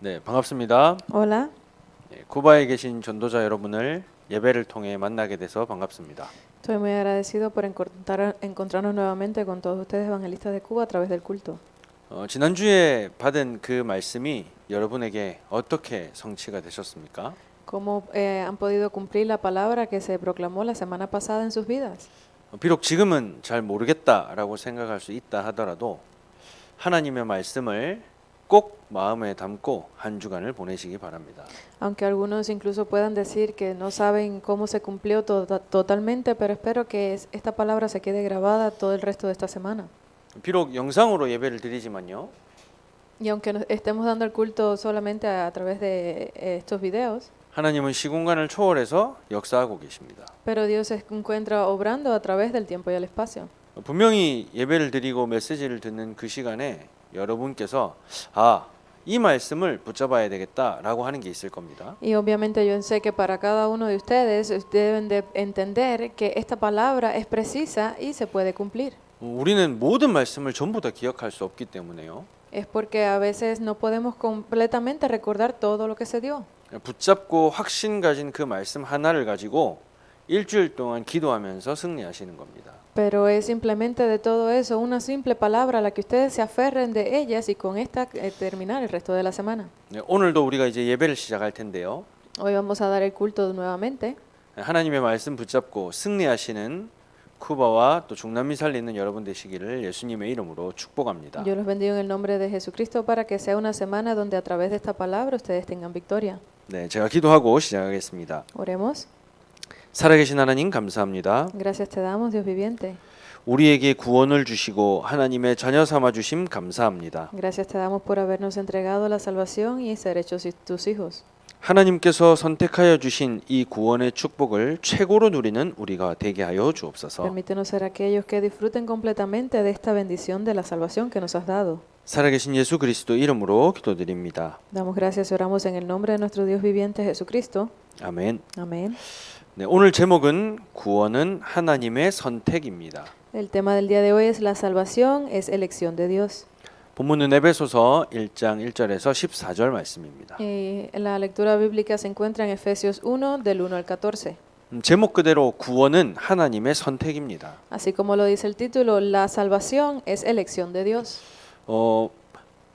네, 반갑습니다. Hola, 쿠바에 계신 전도자 여러분을 예배를 통해 만나게 돼서 반갑습니다. estoy muy agradecido por encontrarnos nuevamente con todos ustedes evangelistas de Cuba a través del culto. 지난주에 받은 그 말씀이 여러분에게 어떻게 성취가 되셨습니까? ¿Cómo han podido cumplir la palabra que se proclamó la semana pasada en sus vidas? 비록 지금은 잘 모르겠다라고 생각할 수 있다 하더라도 하나님의 말씀을 꼭 마음에 담고 한 주간을 보내시기 바랍니다. Aunque algunos incluso puedan decir que no saben cómo se cumplió totalmente, pero espero que esta palabra se quede grabada todo el resto de esta semana. 비록 영상으로 예배를 드리지만요. Y aunque estemos dando el culto solamente a través de estos videos, 하나님은 시공간을 초월해서 역사하고 계십니다. pero Dios se encuentra obrando a través del tiempo y el espacio. 분명히 예배를 드리고 메시지를 듣는 그 시간에 여러분께서 이 말씀을 붙잡아야 되겠다라고 하는 게 있을 겁니다. Y obviamente yo sé que para cada uno de ustedes deben de entender que esta palabra es precisa y se puede cumplir. 우리는 모든 말씀을 전부 다 기억할 수 없기 때문에요. Es porque a veces no podemos completamente recordar todo lo que se dio. 붙잡고 확신 가진 그 말씀 하나를 가지고 일주일 동안 기도하면서 승리하시는 겁니다. Pero es simplemente de todo eso una simple palabra a la que ustedes se aferren de ellas y con esta terminar el resto de la semana. 오늘도 우리가 이제 예배를 시작할 텐데요. Hoy vamos a dar el culto nuevamente. 하나님의 말씀 붙잡고 승리하시는 쿠바와 또 중남미 살리는 여러분 되시기를 예수님의 이름으로 축복합니다. Yo los bendigo en el nombre de Jesucristo para que sea una semana donde a través de esta palabra ustedes tengan victoria. 네, 제가 기도하고 시작하겠습니다. Oremos. 살아계신 하나님 감사합니다. Gracias te damos, Dios viviente. 우리에게 구원을 주시고 하나님의 자녀 삼아 주심 감사합니다. Gracias te damos por habernos entregado la salvación y ser hechos tus hijos. 하나님께서 선택하여 주신 이 구원의 축복을 최고로 누리는 우리가 되게 하여 주옵소서. Permítenos ser aquellos que disfruten completamente de esta bendición de la salvación que nos has dado. 살아계신 예수 그리스도 이름으로 기도드립니다. Damos gracias y oramos en el nombre de nuestro Dios viviente Jesucristo. 아멘. Amén. 네, 오늘 제목은 구원은 하나님의 선택입니다. El tema del día de hoy es la salvación, es elección de Dios. 본문은 에베소서 1장 1절에서 14절 말씀입니다. Y la lectura bíblica se encuentra en Efesios 1, del 1 al 14. 제목 그대로 구원은 하나님의 선택입니다. Así como lo dice el título, la salvación es elección de Dios.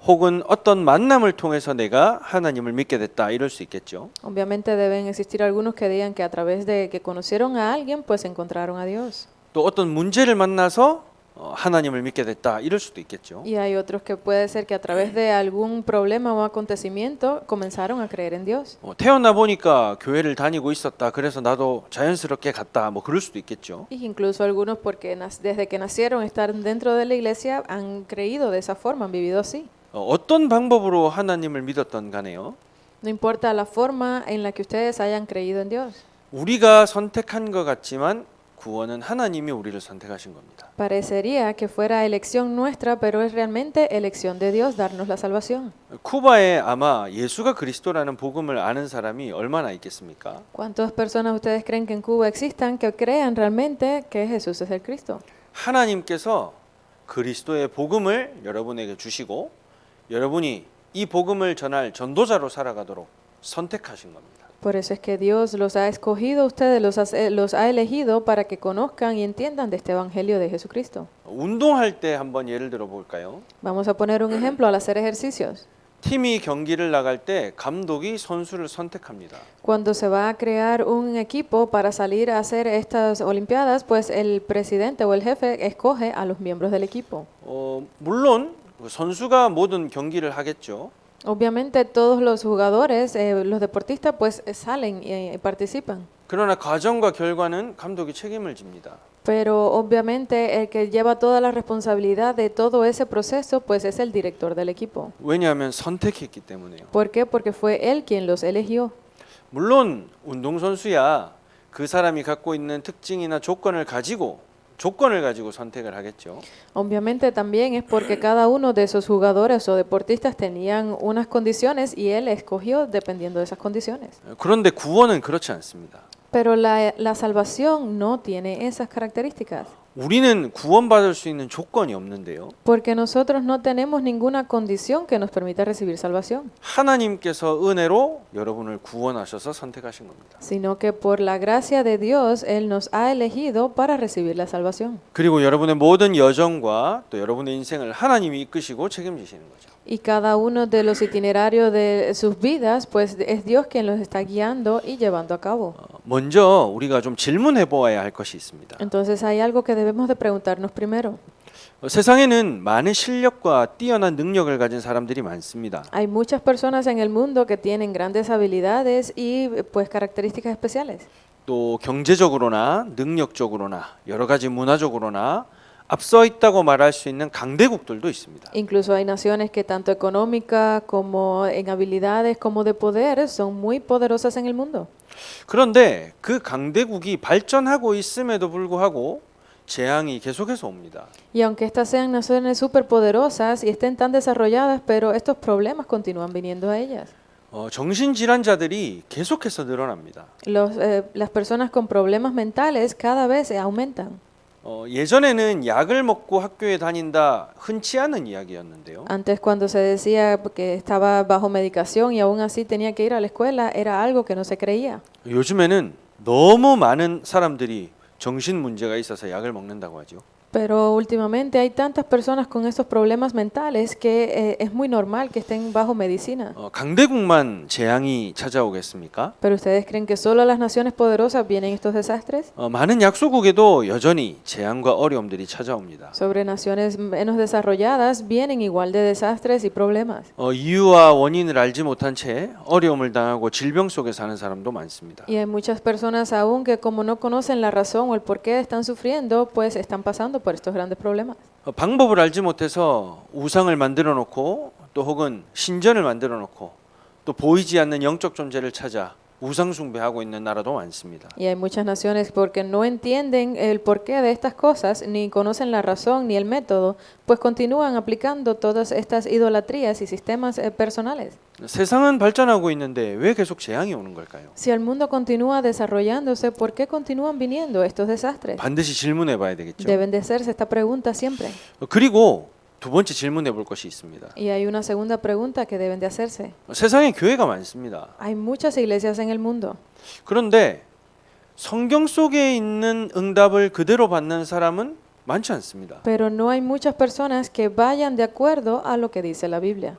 혹은 어떤 만남을 통해서 내가 하나님을 믿게 됐다 이럴 수 있겠죠. Obviamente deben existir algunos que digan que a través de que conocieron a alguien, pues encontraron a Dios. 또 어떤 문제를 만나서 하나님을 믿게 됐다 이럴 수도 있겠죠. Y hay otros que puede ser que a través de algún problema o acontecimiento comenzaron a creer en Dios. 태어나 보니까 교회를 다니고 있었다. 그래서 나도 자연스럽게 갔다. 뭐 그럴 수도 있겠죠. Y incluso algunos porque desde que nacieron están dentro de la iglesia han creído de esa forma, han vivido así. 어떤 방법으로 하나님을 믿었던 간에요. No importa la forma en la que ustedes hayan creído en Dios. 우리가 선택한 것 같지만 구원은 하나님이 우리를 선택하신 겁니다. Parecería que fuera elección nuestra, pero es realmente elección de Dios darnos la salvación. 쿠바에 아마 예수가 그리스도라는 복음을 아는 사람이 얼마나 있겠습니까? ¿Cuántas personas ustedes creen que en Cuba existan que crean realmente que Jesús es el Cristo? 하나님께서 그리스도의 복음을 여러분에게 주시고 여러분이 이 복음을 전할 전도자로 살아가도록 선택하신 겁니다. Por eso es que Dios los ha escogido a ustedes, los ha elegido para que conozcan y entiendan de este evangelio de Jesucristo. 운동할 때 한번 예를 들어 볼까요? Vamos a poner un ejemplo al hacer ejercicios. 팀이 경기를 나갈 때 감독이 선수를 선택합니다. Cuando se va a crear un equipo para salir a hacer estas olimpiadas, pues el presidente o el jefe escoge a los miembros del equipo. 물론 선수가 모든 경기를 하겠죠. Obviamente todos los jugadores, los deportistas, pues salen y participan. 그러나 과정과 결과는 감독이 책임을 집니다. Pero obviamente el que lleva toda la responsabilidad de todo ese proceso, pues es el director del equipo. 왜냐하면 선택했기 때문에요. ¿Por qué? Porque fue él quien los eligió. 물론 운동선수야 그 사람이 갖고 있는 특징이나 조건을 가지고 선택을 하겠죠. Obviamente también es porque cada uno de esos jugadores o deportistas tenían unas condiciones y él escogió dependiendo de esas condiciones. 그런데 구원은 그렇지 않습니다. Pero la salvación no tiene esas características. 우리는 구원받을 수 있는 조건이 없는데요. Porque nosotros no tenemos ninguna condición que nos permita recibir salvación, 하나님께서 은혜로 여러분을 구원하셔서 선택하신 겁니다. sino que por la gracia de Dios Él nos ha elegido para recibir la salvación. 그리고 여러분의 모든 여정과 또 여러분의 인생을 하나님이 이끄시고 책임지시는 거죠. Y cada uno de los itinerarios de sus vidas, pues es Dios quien los está guiando y llevando a cabo. 먼저 우리가 좀 질문해 보아야 할 것이 있습니다. Entonces hay algo que debemos de preguntarnos primero. 세상에는 많은 실력과 뛰어난 능력을 가진 사람들이 많습니다. Hay muchas personas en el mundo que tienen grandes habilidades y pues características especiales. 또 경제적으로나 능력적으로나 여러 가지 문화적으로나 앞서 있다고 말할 수 있는 강대국들도 있습니다. Incluso hay naciones que tanto económica como en habilidades como de poder son muy poderosas en el mundo. 그런데 그 강대국이 발전하고 있음에도 불구하고 재앙이 계속해서 옵니다. Y aunque estas sean naciones superpoderosas y estén tan desarrolladas, pero estos problemas continúan viniendo a ellas. 정신질환자들이 계속해서 늘어납니다. Las personas con problemas mentales cada vez aumentan. 예전에는 약을 먹고 학교에 다닌다 흔치 않은 이야기였는데요. Antes cuando se decía que estaba bajo medicación y aún así tenía que ir a la escuela, era algo que no se creía. 요즘에는 너무 많은 사람들이 정신 문제가 있어서 약을 먹는다고 하죠. Pero últimamente hay tantas personas con estos problemas mentales que es muy normal que estén bajo medicina. 강대국만 재앙이 찾아오겠습니까? ¿Pero ustedes creen que solo a las naciones poderosas vienen estos desastres? 많은 약소국에도 여전히 재앙과 어려움들이 찾아옵니다. Sobre naciones menos desarrolladas vienen igual de desastres y problemas. 이유와 원인을 알지 못한 채 어려움을 당하고 질병 속에 사는 사람도 많습니다. Y hay muchas personas aún que como no conocen la razón o el por qué están sufriendo, pues están pasando por estos grandes problemas. 방법을 알지 못해서 우상을 만들어 놓고 또 혹은 신전을 만들어 놓고 또 보이지 않는 영적 존재를 찾아 우상 숭배하고 있는 나라도 많습니다. Y hay muchas naciones porque no entienden el porqué de estas cosas, ni conocen la razón ni el método, pues continúan aplicando todas estas idolatrías y sistemas personales. 세상은 발전하고 있는데 왜 계속 재앙이 오는 걸까요? Si el mundo continúa desarrollándose, ¿por qué continúan viniendo estos desastres? 반드시 질문해 봐야 되겠죠. Deben de hacerse esta pregunta siempre. 그리고 두 번째 질문해 볼 것이 있습니다. Y hay una segunda pregunta que deben de hacerse. 세상에 교회가 많습니다. Hay muchas iglesias en el mundo, 그런데 성경 속에 있는 응답을 그대로 받는 사람은 많지 않습니다. pero no hay muchas personas que vayan de acuerdo a lo que dice la Biblia.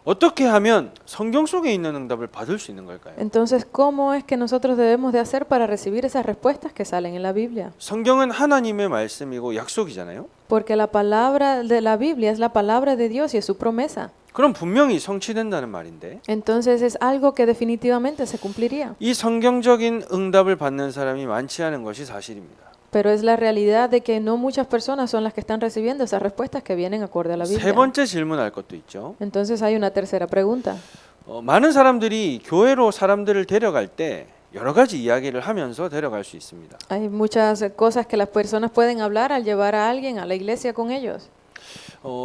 어떻게 하면 성경 속에 있는 응답을 받을 수 있는 걸까요? Entonces, ¿cómo es que nosotros debemos de hacer para recibir esas respuestas que salen en la Biblia? 성경은 하나님의 말씀이고 약속이잖아요. Porque la palabra de la Biblia es la palabra de Dios y es su promesa. 그럼 분명히 성취된다는 말인데 Entonces es algo que definitivamente se cumpliría. 이 성경적인 응답을 받는 사람이 많지 않은 것이 사실입니다. Pero es la realidad de que no muchas personas son las que están recibiendo esas respuestas que vienen acorde a la 세 Biblia. 번째 질문할 것도 있죠. Entonces hay una tercera pregunta. 많은 사람들이 교회로 사람들을 데려갈 때 여러 가지 이야기를 하면서 데려갈 수 있습니다. Hay muchas cosas que las personas pueden hablar al llevar a alguien a la iglesia con ellos.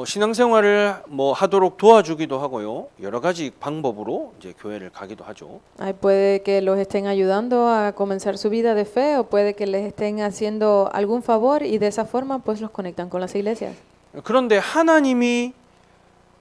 신앙생활을 하도록 도와주기도 하고요. 여러 가지 방법으로 이제 교회를 가기도 하죠. Puede que los estén ayudando a comenzar su vida de fe o puede que les estén haciendo algún favor y de esa forma pues los conectan con las iglesias. 그런데 하나님이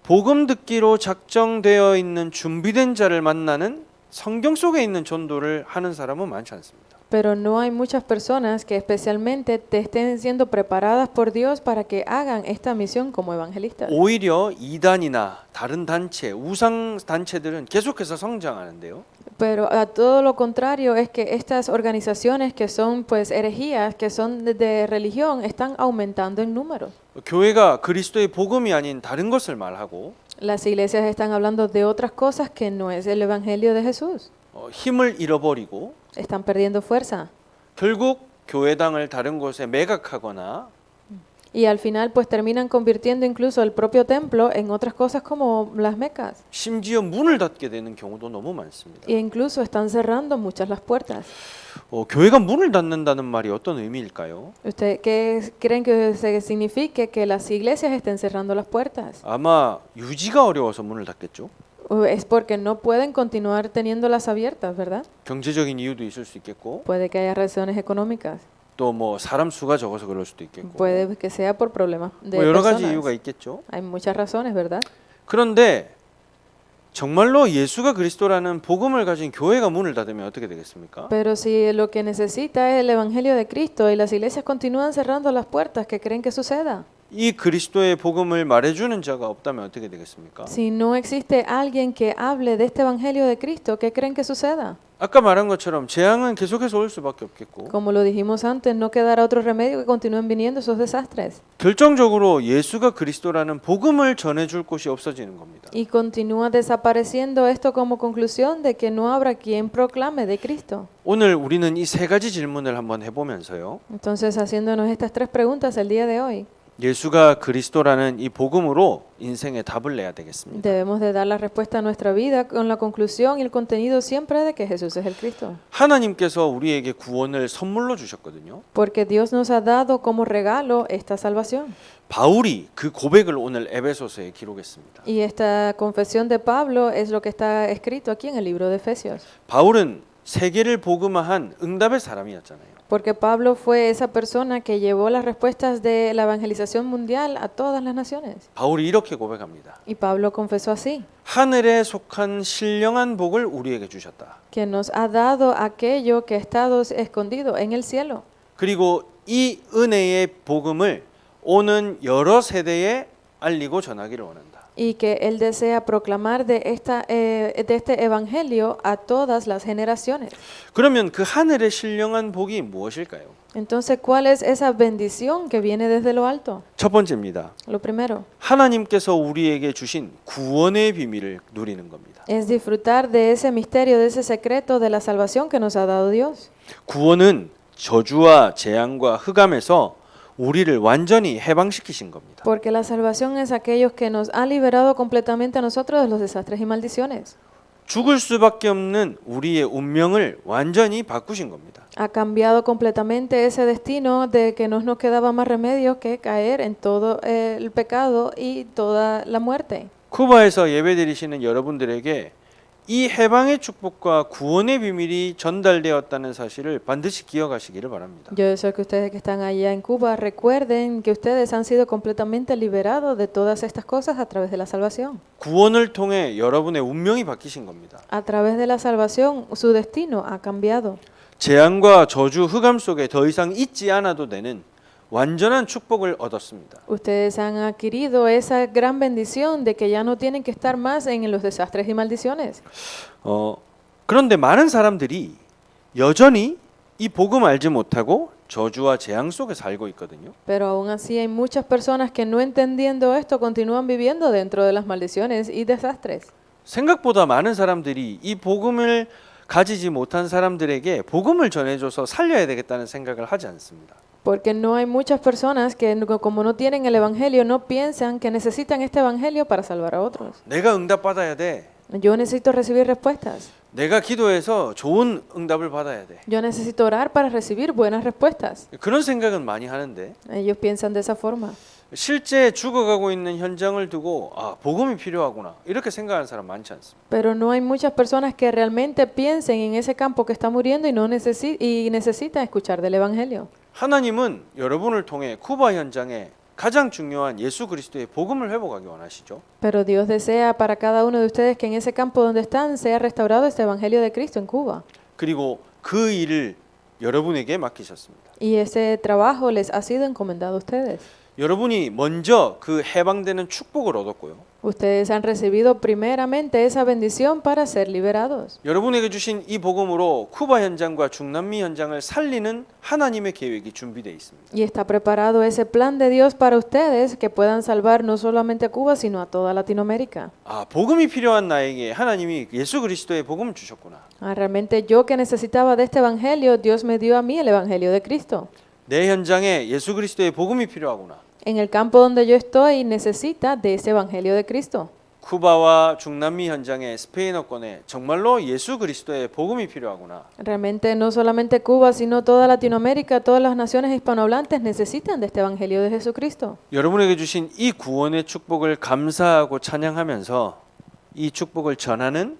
복음 듣기로 작정되어 있는 준비된 자를 만나는 성경 속에 있는 전도를 하는 사람은 많지 않습니다. Pero no hay muchas personas que especialmente te estén siendo preparadas por Dios para que hagan esta misión como evangelistas. 오히려 이단이나 다른 단체, 우상 단체들은 계속해서 성장하는데요. Pero a todo lo contrario es que estas organizaciones que son pues herejías, que son de religión, están aumentando en número. 교회가 그리스도의 복음이 아닌 다른 것을 말하고 Las iglesias están hablando de otras cosas que no es el evangelio de Jesús. 힘을 잃어버리고 Están perdiendo fuerza. 결국 교회당을 다른 곳에 매각하거나 Y al final pues terminan convirtiendo incluso el propio templo en otras cosas como las mecas. 심지어 문을 닫게 되는 경우도 너무 많습니다. E incluso están cerrando muchas las puertas. 교회가 문을 닫는다는 말이 어떤 의미일까요? ¿Usted qué creen que signifique que las iglesias estén cerrando las puertas? 아마 유지가 어려워서 문을 닫겠죠. Es porque no pueden continuar teniéndolas abiertas, ¿verdad? 경제적인 이유도 있을 수 있겠고 Puede que haya razones económicas. 또 뭐 사람 수가 적어서 그럴 수도 있겠고 Puede que sea por problemas de 뭐 여러 가지 personas. 이유가 있겠죠. Hay muchas razones, ¿verdad? 그런데 정말로 예수가 그리스도라는 복음을 가진 교회가 문을 닫으면 어떻게 되겠습니까? Pero si lo que necesita es el Evangelio de Cristo y las iglesias continúan cerrando las puertas, ¿qué creen que suceda? 이 그리스도의 복음을 말해주는 자가 없다면 어떻게 되겠습니까? Si no existe alguien que hable de este Evangelio de Cristo, ¿qué creen que suceda? 아까 말한 것처럼 재앙은 계속해서 올 수밖에 없겠고 Como lo dijimos antes, no quedará otro remedio que continúen viniendo esos desastres. 결정적으로 예수가 그리스도라는 복음을 전해줄 곳이 없어지는 겁니다. Y continúa desapareciendo esto como conclusión de que no habrá quien proclame de Cristo. 오늘 우리는 이 세 가지 질문을 한번 해보면서요. Entonces, haciéndonos estas tres preguntas el día de hoy, 예수가 그리스도라는 이 복음으로 인생의 답을 내야 되겠습니다. debemos de dar la respuesta a nuestra vida con la conclusión y el contenido siempre de que Jesús es el Cristo. 하나님께서 우리에게 구원을 선물로 주셨거든요. Porque Dios nos ha dado como regalo esta salvación. 바울이 그 고백을 오늘 에베소서에 기록했습니다. Y esta confesión de Pablo es lo que está escrito aquí en el libro de Efesios. 바울은 세계를 복음화한 응답의 사람이었잖아요. Porque Pablo fue esa persona que llevó las respuestas de la evangelización mundial a todas las naciones. 바울이 이렇게 고백합니다. Y Pablo confesó así, 하늘에 속한 신령한 복을 우리에게 주셨다. que nos ha dado aquello que ha estado escondido en el cielo. 그리고 이 은혜의 복음을 오는 여러 세대에 알리고 전하기를 원한다. Y que Él desea proclamar de este evangelio a todas las generaciones. 그러면 그 하늘의 신령한 복이 무엇일까요? Entonces, ¿cuál es esa bendición que viene desde lo alto? 첫 번째입니다. Lo primero 하나님께서 우리에게 주신 구원의 비밀을 누리는 겁니다. es disfrutar de ese misterio, de ese secreto de la salvación que nos ha dado Dios. 구원은 저주와 재앙과 흑암에서 우리를 완전히 해방시키신 겁니다. Porque la salvación es aquellos que nos ha liberado completamente a nosotros de los desastres y maldiciones. 죽을 수밖에 없는 우리의 운명을 완전히 바꾸신 겁니다. Ha cambiado completamente ese destino de que no nos quedaba más remedio que caer en todo el pecado y toda la muerte. 쿠바에서 예배드리시는 여러분들에게 이 해방의 축복과 구원의 비밀이 전달되었다는 사실을 반드시 기억하시기를 바랍니다. Yo deseo que ustedes que están allá en Cuba recuerden que ustedes han sido completamente liberados de todas estas cosas a través de la salvación. 구원을 통해 여러분의 운명이 바뀌신 겁니다. A través de la salvación su destino ha cambiado. 재앙과 저주, 흑암 속에 더 이상 있지 않아도 되는 완전한 축복을 얻었습니다. Ustedes han adquirido esa gran bendición de que ya no tienen que estar más en los desastres y maldiciones. 그런데 많은 사람들이 여전히 이 복음 알지 못하고 저주와 재앙 속에 살고 있거든요. Pero aún así hay muchas personas que no entendiendo esto continúan viviendo dentro de las maldiciones y desastres. 생각보다 많은 사람들이 이 복음을 가지지 못한 사람들에게 복음을 전해줘서 살려야 되겠다는 생각을 하지 않습니다. Porque no hay muchas personas que como no tienen el evangelio no piensan que necesitan este evangelio para salvar a otros. 내가 응답받아야 돼. Yo necesito recibir respuestas. 내가 기도해서 좋은 응답을 받아야 돼. Yo necesito orar para recibir buenas respuestas. 그런 생각은 많이 하는데 Ellos piensan de esa forma. 실제 죽어가고 있는 현장을 두고 복음이 필요하구나 이렇게 생각하는 사람 많지 않습니다. Pero no hay muchas personas que realmente piensen en ese campo que está muriendo y necesitan escuchar del evangelio. 하나님은 여러분을 통해 쿠바 현장에 가장 중요한 예수 그리스도의 복음을 회복하기 원하시죠. Pero Dios desea para cada uno de ustedes que en ese campo donde están sea restaurado este evangelio de Cristo en Cuba. 그리고 그 일을 여러분에게 맡기셨습니다. Y ese trabajo les ha sido encomendado a ustedes. 여러분이 먼저 그 해방되는 축복을 얻었고요. Ustedes han recibido primeramente esa bendición para ser liberados. 여러분에게 주신 이 복음으로 쿠바 현장과 중남미 현장을 살리는 하나님의 계획이 준비되어 있습니다. Y está preparado ese plan de Dios para ustedes que puedan salvar no solamente a Cuba, sino a toda Latinoamérica. 복음이 필요한 나에게 하나님이 예수 그리스도의 복음을 주셨구나. Realmente yo que necesitaba de este evangelio, Dios me dio a mí el evangelio de Cristo. 내 현장에 예수 그리스도의 복음이 필요하구나. En el campo donde yo estoy necesita de ese evangelio de Cristo. 쿠바와 중남미 현장의 스페인어권에 정말로 예수 그리스도의 복음이 필요하구나. Realmente no solamente Cuba, sino toda Latinoamérica, todas las naciones hispanohablantes necesitan de este evangelio de Jesucristo. 여러분에게 주신 이 구원의 축복을 감사하고 찬양하면서 이 축복을 전하는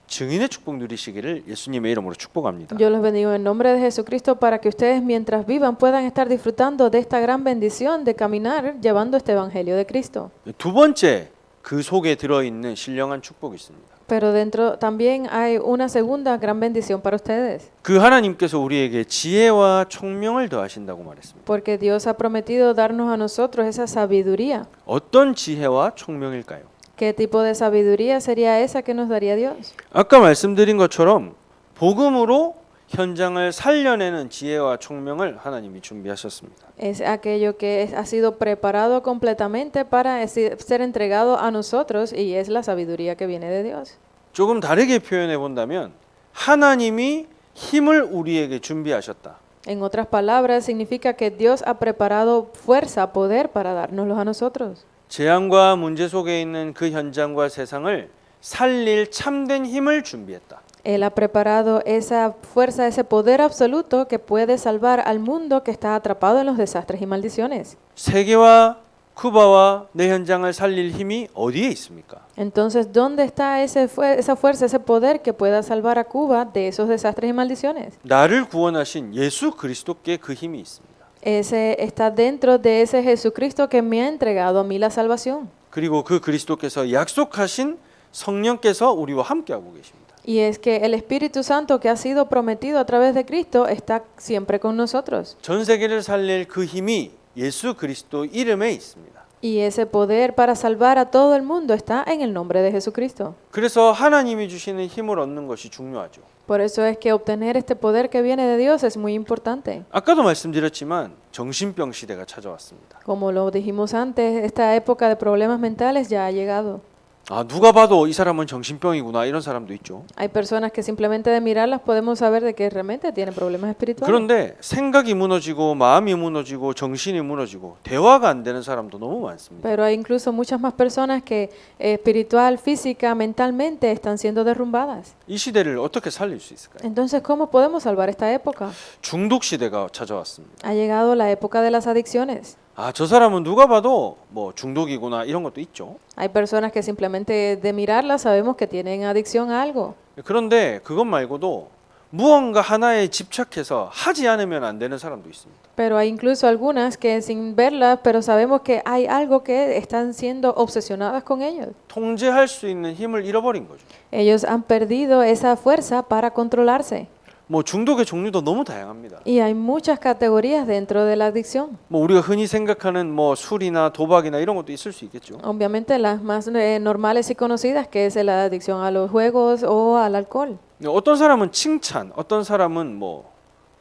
증인의 축복 누리시기를 예수님의 이름으로 축복합니다. Yo los bendigo en nombre de Jesucristo para que ustedes mientras vivan puedan estar disfrutando de esta gran bendición de caminar llevando este evangelio de Cristo. 두 번째, 그 속에 들어있는 신령한 축복이 있습니다. Pero dentro también hay una segunda gran bendición para ustedes, 그 하나님께서 우리에게 지혜와 총명을 더하신다고 말했습니다. porque Dios ha prometido darnos a nosotros esa sabiduría. 어떤 지혜와 총명일까요? ¿Qué tipo de sabiduría sería esa que nos daría Dios? 아까 말씀드린 것처럼 복음으로 현장을 살려내는 지혜와 총명을 하나님이 준비하셨습니다. Es aquello que ha sido preparado completamente para ser entregado a nosotros y es la sabiduría que viene de Dios. 조금 다르게 표현해 본다면 하나님이 힘을 우리에게 준비하셨다. En otras palabras, significa que Dios ha preparado fuerza, poder para dárnoslos a nosotros. 재앙과 문제 속에 있는 그 현장과 세상을 살릴 참된 힘을 준비했다. Él ha preparado esa fuerza, ese poder absoluto que puede salvar al mundo que está atrapado en los desastres y maldiciones. 세계와 쿠바와 내 현장을 살릴 힘이 어디에 있습니까? Entonces, ¿dónde está esa fuerza, ese poder que pueda salvar a Cuba de esos desastres y maldiciones? 나를 구원하신 예수 그리스도께 그 힘이 있습니다. Ese está dentro de ese Jesucristo que me ha entregado a mí la salvación. 그리고 그 그리스도께서 약속하신 성령께서 우리와 함께하고 계십니다. Y es que el Espíritu Santo que ha sido prometido a través de Cristo está siempre con nosotros. 전 세계를 살릴 그 힘이 예수 그리스도 이름에 있습니다. Y ese poder para salvar a todo el mundo está en el nombre de Jesucristo. 그래서 하나님이 주시는 힘을 얻는 것이 중요하죠. Por eso es que obtener este poder que viene de Dios es muy importante. 아까도 말씀드렸지만 정신병 시대가 찾아왔습니다. Como lo dijimos antes, esta época de problemas mentales ya ha llegado. 아, 누가 봐도 이 사람은 정신병이구나 이런 사람도 있죠. Hay personas que simplemente de mirarlas podemos saber de que realmente tienen problemas espirituales. 그런데 생각이 무너지고 마음이 무너지고 정신이 무너지고 대화가 안 되는 사람도 너무 많습니다. Pero hay incluso muchas más personas que espiritual, física, mentalmente están siendo derrumbadas. 이 시대를 어떻게 살릴 수 있을까요? Entonces, ¿cómo podemos salvar esta época? 중독 시대가 찾아왔습니다. Ha llegado la época de las adicciones. 아, 저 사람은 누가 봐도 뭐 중독이구나 이런 것도 있죠. Hay personas que simplemente de mirarlas sabemos que tienen adicción a algo. 그런데 그것 말고도 무언가 하나에 집착해서 하지 않으면 안 되는 사람도 있습니다. Pero hay incluso algunas que sin verlas, pero sabemos que hay algo que están siendo obsesionadas con ellos. 통제할 수 있는 힘을 잃어버린 거죠. Ellos han perdido esa fuerza para controlarse. 뭐 중독의 종류도 너무 다양합니다. Y hay muchas categorías dentro de la adicción. 뭐 우리가 흔히 생각하는 뭐 술이나 도박이나 이런 것도 있을 수 있겠죠. Obviamente las más normales y conocidas, que es la adicción a los juegos o al alcohol. 어떤 사람은 칭찬, 어떤 사람은 뭐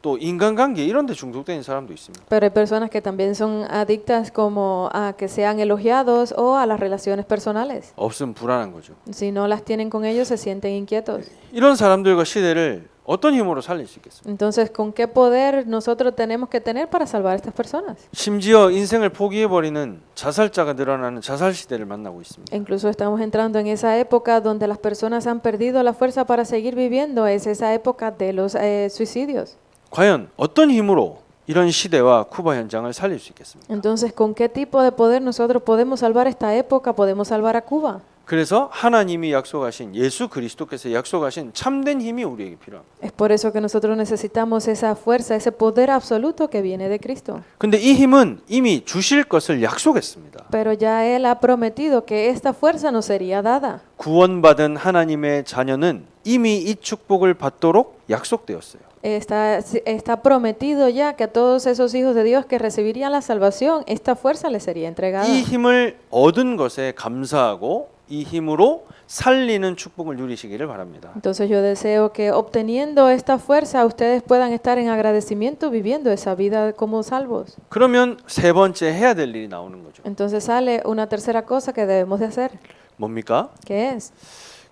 또 인간관계 이런 데 중독된 사람도 있습니다. Pero hay personas que también son adictas como a que sean elogiados o a las relaciones personales. 없으면 불안한 거죠. Si no las tienen con ellos, se sienten inquietos. 이런 사람들과 시대를 어떤 힘으로 살릴 수 있겠습니까? Entonces, ¿con qué poder nosotros tenemos que tener para salvar a estas personas? 심지어 인생을 포기해버리는 자살자가 늘어나는 자살 시대를 만나고 있습니다. Incluso estamos entrando en esa época donde las personas han perdido la fuerza para seguir viviendo. Es esa época de los suicidios. 과연 어떤 힘으로 이런 시대와 쿠바 현장을 살릴 수 있겠습니까? Entonces, ¿con qué tipo de poder nosotros podemos salvar esta época? Podemos salvar a Cuba. 그래서 하나님이 약속하신 예수 그리스도께서 약속하신 참된 힘이 우리에게 필요합니다. Es por eso que nosotros necesitamos esa fuerza, ese poder absoluto que viene de Cristo. 근데 이 힘은 이미 주실 것을 약속했습니다. Pero ya Él ha prometido que esta fuerza nos sería dada. 구원받은 하나님의 자녀는 이미 이 축복을 받도록 약속되었어요. Está prometido ya que a todos esos hijos de Dios que recibirían la salvación, esta fuerza les sería entregada. 이 힘을 얻은 것에 감사하고 이 힘으로 살리는 축복을 누리시기를 바랍니다. Entonces yo deseo que obteniendo esta fuerza ustedes puedan estar en agradecimiento viviendo esa vida como salvos. 그러면 세 번째 해야 될 일이 나오는 거죠. Entonces sale una tercera cosa que debemos de hacer. 뭡니까? ¿Qué es?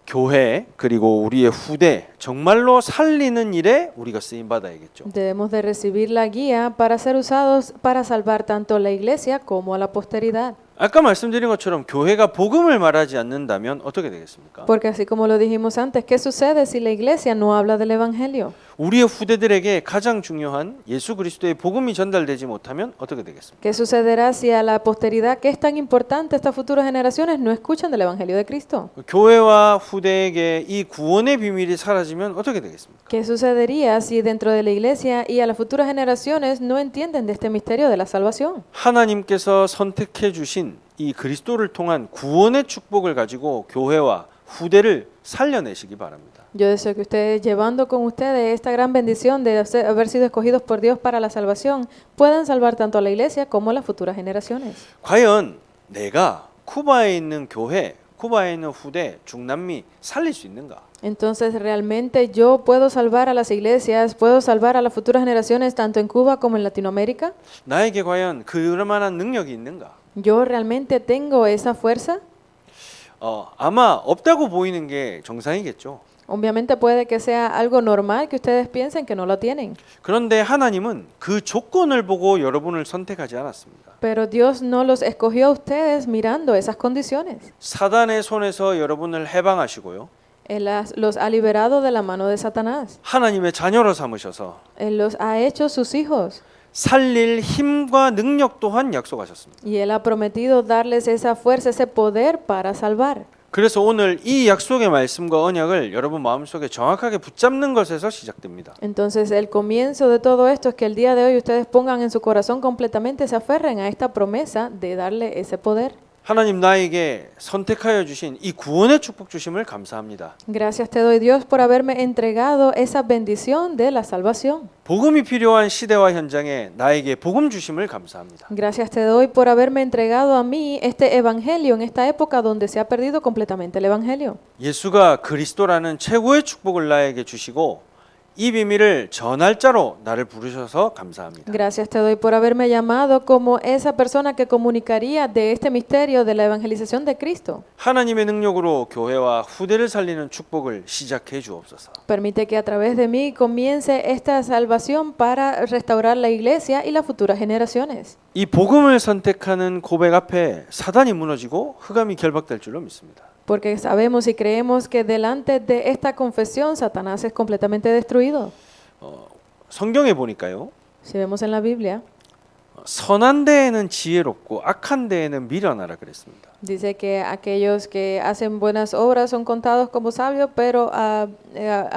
교회 그리고 우리의 후대 정말로 살리는 일에 우리가 쓰임 받아야겠죠. Debemos de recibir la guía para ser usados para salvar tanto a la iglesia como a la posteridad. 아까 말씀드린 것처럼 교회가 복음을 말하지 않는다면 어떻게 되겠습니까? Porque así como lo dijimos antes, ¿qué sucede si la iglesia no habla del evangelio? 우리의 후대들에게 가장 중요한 예수 그리스도의 복음이 전달되지 못하면 어떻게 되겠습니까? ¿Qué sucederá si a la posteridad que es tan importante estas futuras generaciones no escuchan del Evangelio de Cristo? 교회와 후대에게 이 구원의 비밀이 사라지면 어떻게 되겠습니까? ¿Qué sucedería si dentro de la iglesia y a las futuras generaciones no entienden de este misterio de la salvación? 하나님께서 선택해 주신 이 그리스도를 통한 구원의 축복을 가지고 교회와 후대를 살려내시기 바랍니다. Yo deseo que ustedes, llevando con ustedes esta gran bendición de haber sido escogidos por Dios para la salvación, puedan salvar tanto a la iglesia como a las futuras generaciones. 과연 내가 쿠바에 있는 교회, 쿠바에 있는 후대, 중남미 살릴 수 있는가? Entonces, ¿realmente yo puedo salvar a las iglesias, puedo salvar a las futuras generaciones tanto en Cuba como en Latinoamérica? 나에게 과연 그럴 만한 능력이 있는가? ¿Yo realmente tengo esa fuerza? 아마 없다고 보이는 게 정상이겠죠. Obviamente puede que sea algo normal que ustedes piensen que no lo tienen, 그런데 하나님은 그 조건을 보고 여러분을 선택하지 않았습니다. pero Dios no los escogió a ustedes mirando esas condiciones. 사단의 손에서 여러분을 해방하시고요. Él los ha liberado de la mano de Satanás. 하나님의 자녀로 삼으셔서 Él los ha hecho sus hijos 살릴 힘과 능력 또한 약속하셨습니다. y Él ha prometido darles esa fuerza, ese poder para salvar. 그래서 오늘 이 약속의 말씀과 언약을 여러분 마음속에 정확하게 붙잡는 것에서 시작됩니다. Entonces el comienzo de todo esto es que el día de hoy ustedes pongan en su corazón completamente, se aferren a esta promesa de darle ese poder. 하나님 나에게 선택하여 주신 이 구원의 축복 주심을 감사합니다. Gracias te doy Dios por haberme entregado esa bendición de la salvación. 복음이 필요한 시대와 현장에 나에게 복음 주심을 감사합니다. Gracias te doy por haberme entregado a mí este evangelio en esta época donde se ha perdido completamente el evangelio. 예수가 그리스도라는 최고의 축복을 나에게 주시고 이 비밀을 전할 자로 나를 부르셔서 감사합니다. Gracias te doy por haberme llamado como esa persona que comunicaría de este misterio de la evangelización de Cristo. 하나님의 능력으로 교회와 후대를 살리는 축복을 시작해 주옵소서. Permite que a través de mí comience esta salvación para restaurar la iglesia y las futuras generaciones. 이 복음을 선택하는 고백 앞에 사단이 무너지고 흑암이 결박될 줄로 믿습니다. Porque sabemos y creemos que delante de esta confesión Satanás es completamente destruido. 성경에 보니까요. Si vemos en la Biblia, 선한 데에는 지혜롭고 악한 데에는 미련하라 그랬습니다. dice que aquellos que hacen buenas obras son contados como sabios, pero a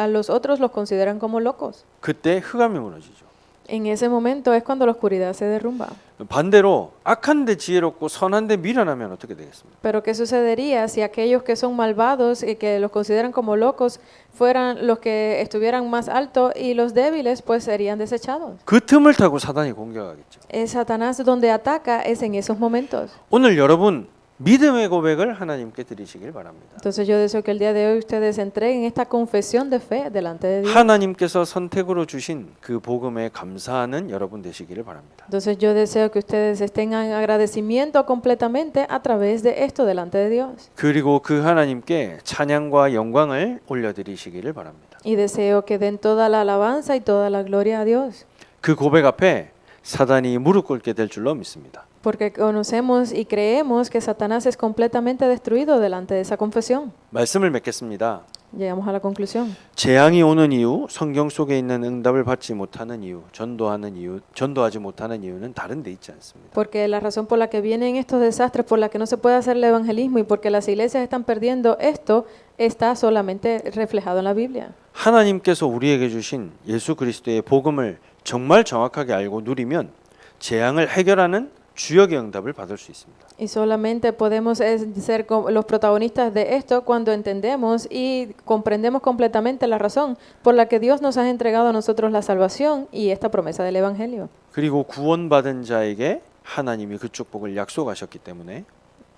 los otros los consideran como locos. 그때 흑암이 무너지죠. En ese momento es cuando la oscuridad se derrumba. 반대로 악한 데 지혜롭고 선한 데 미련하면 어떻게 되겠습니까? Pero ¿qué sucedería si aquellos que son malvados y que los consideran como locos fueran los que estuvieran más altos y los débiles pues serían desechados? 그 틈을 타고 사단이 공격하겠죠. Es Satanás donde ataca es en esos momentos. 오늘 여러분 믿음의 고백을 하나님께 드리시길 바랍니다. Entonces yo deseo que el día de hoy ustedes entreguen esta confesión de fe delante de Dios. 하나님께서 선택으로 주신 그 복음에 감사하는 여러분 되시기를 바랍니다. Entonces yo deseo que ustedes estén en agradecimiento completamente a través de esto delante de Dios. 그리고 그 하나님께 찬양과 영광을 올려드리시기를 바랍니다. Y deseo que den toda la alabanza y toda la gloria a Dios. 그 고백 앞에 사단이 무릎 꿇게 될 줄로 믿습니다. Porque conocemos y creemos que Satanás es completamente destruido delante de esa confesión. 말씀을 맺겠습니다. Llegamos a la conclusión. 재앙이 오는 이유, 성경 속에 있는 응답을 받지 못하는 이유, 전도하지 못하는 이유는 다른 데 있지 않습니다. Porque la razón por la que vienen estos desastres, por la que no se puede hacer el evangelismo y porque las iglesias están perdiendo esto, está solamente reflejado en la Biblia. 하나님께서 우리에게 주신 예수 그리스도의 복음을 정말 정확하게 알고 누리면 재앙을 해결하는 주역의 응답을 받을 수 있습니다. Y solamente podemos ser los protagonistas de esto cuando entendemos y comprendemos completamente la razón por la que Dios nos ha entregado a nosotros la salvación y esta promesa del Evangelio. 그리고 구원받은 자에게 하나님이 그 축복을 약속하셨기 때문에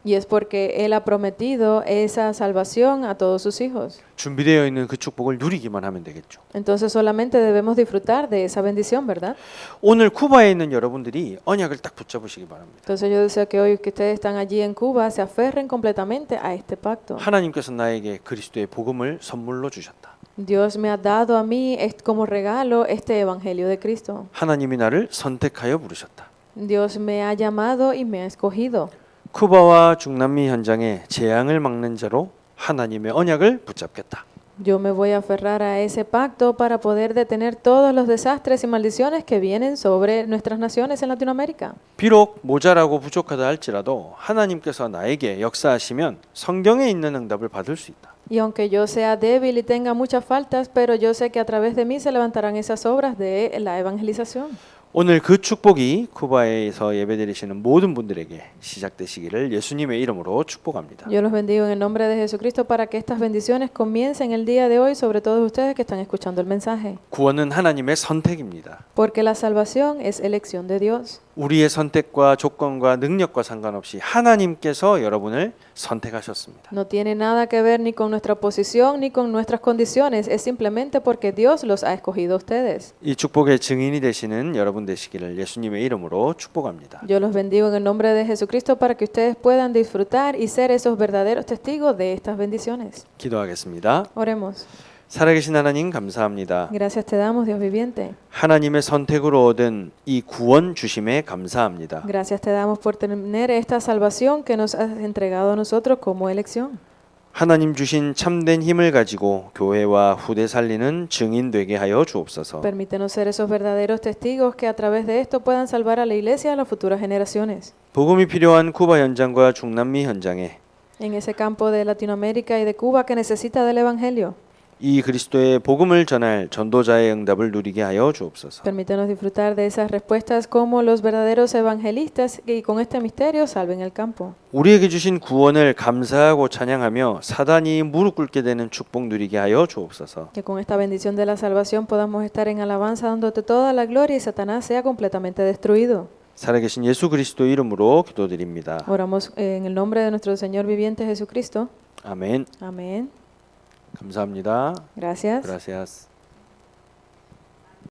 Y es porque Él ha prometido esa salvación a todos sus hijos. 준비되어 있는 그 축복을 누리기만 하면 되겠죠. Entonces solamente debemos disfrutar de esa bendición, ¿verdad? 오늘 쿠바에 있는 여러분들이 언약을 딱 붙잡으시기 바랍니다. Entonces yo deseo que hoy que ustedes están allí en Cuba se aferren completamente a este pacto. 하나님께서 나에게 그리스도의 복음을 선물로 주셨다. Dios me ha dado a mí como regalo este evangelio de Cristo. 하나님이 나를 선택하여 부르셨다. Dios me ha llamado y me ha escogido. 쿠바와 중남미 현장에 재앙을 막는 자로 하나님의 언약을 붙잡겠다. Yo me voy a aferrar a ese pacto para poder detener todos los desastres y maldiciones que vienen sobre nuestras naciones en Latinoamérica. 비록 모자라고 부족하다 할지라도 하나님께서 나에게 역사하시면 성경에 있는 응답을 받을 수 있다. Y aunque yo sea débil y tenga muchas faltas, pero yo sé que a través de mí se levantarán esas obras de la evangelización. 오늘 그 축복이 쿠바에서 예배드리시는 모든 분들에게 시작되시기를 예수님의 이름으로 축복합니다. Yo los bendigo en el nombre de Jesucristo para que estas bendiciones comiencen el día de hoy sobre todos ustedes que están escuchando el mensaje. 구원은 하나님의 선택입니다. Porque la salvación es elección de Dios. 우리의 선택과 조건과 능력과 상관없이 하나님께서 여러분을 선택하셨습니다. No tiene nada que ver ni con nuestra posición ni con nuestras condiciones, es simplemente porque Dios los ha escogido a ustedes. 이 축복의 증인이 되시는 여러분 되시기를 예수님의 이름으로 축복합니다. Yo los bendigo en el nombre de Jesucristo para que ustedes puedan disfrutar y ser esos verdaderos testigos de estas bendiciones. 기도하겠습니다. Oremos. 살아계신 하나님 감사합니다. Gracias te damos, Dios viviente. 하나님의 선택으로 얻은 이 구원 주심에 감사합니다. Gracias te damos por tener esta salvación que nos has entregado a nosotros como elección. 하나님 주신 참된 힘을 가지고 교회와 후대 살리는 증인 되게 하여 주옵소서. Permítenos ser esos verdaderos testigos que a través de esto puedan salvar a la iglesia y a las futuras generaciones. 복음이 필요한 쿠바 현장과 중남미 현장에 En ese campo de Latinoamérica y de Cuba que necesita del Evangelio. 이 그리스도의 복음을 전할 전도자의 응답을 누리게 하여 주옵소서. Permítenos disfrutar de esas respuestas como los verdaderos evangelistas y con este misterio salven el campo. 우리에게 주신 구원을 감사하고 찬양하며 사단이 무릎 꿇게 되는 축복 누리게 하여 주옵소서. Que con esta bendición de la salvación podamos estar en alabanza dándote toda la gloria y Satanás sea completamente destruido. 살아계신 예수 그리스도 이름으로 기도드립니다. Oramos en el nombre de nuestro Señor viviente Jesucristo. 아멘. Amén. 감사합니다. Gracias. Gracias.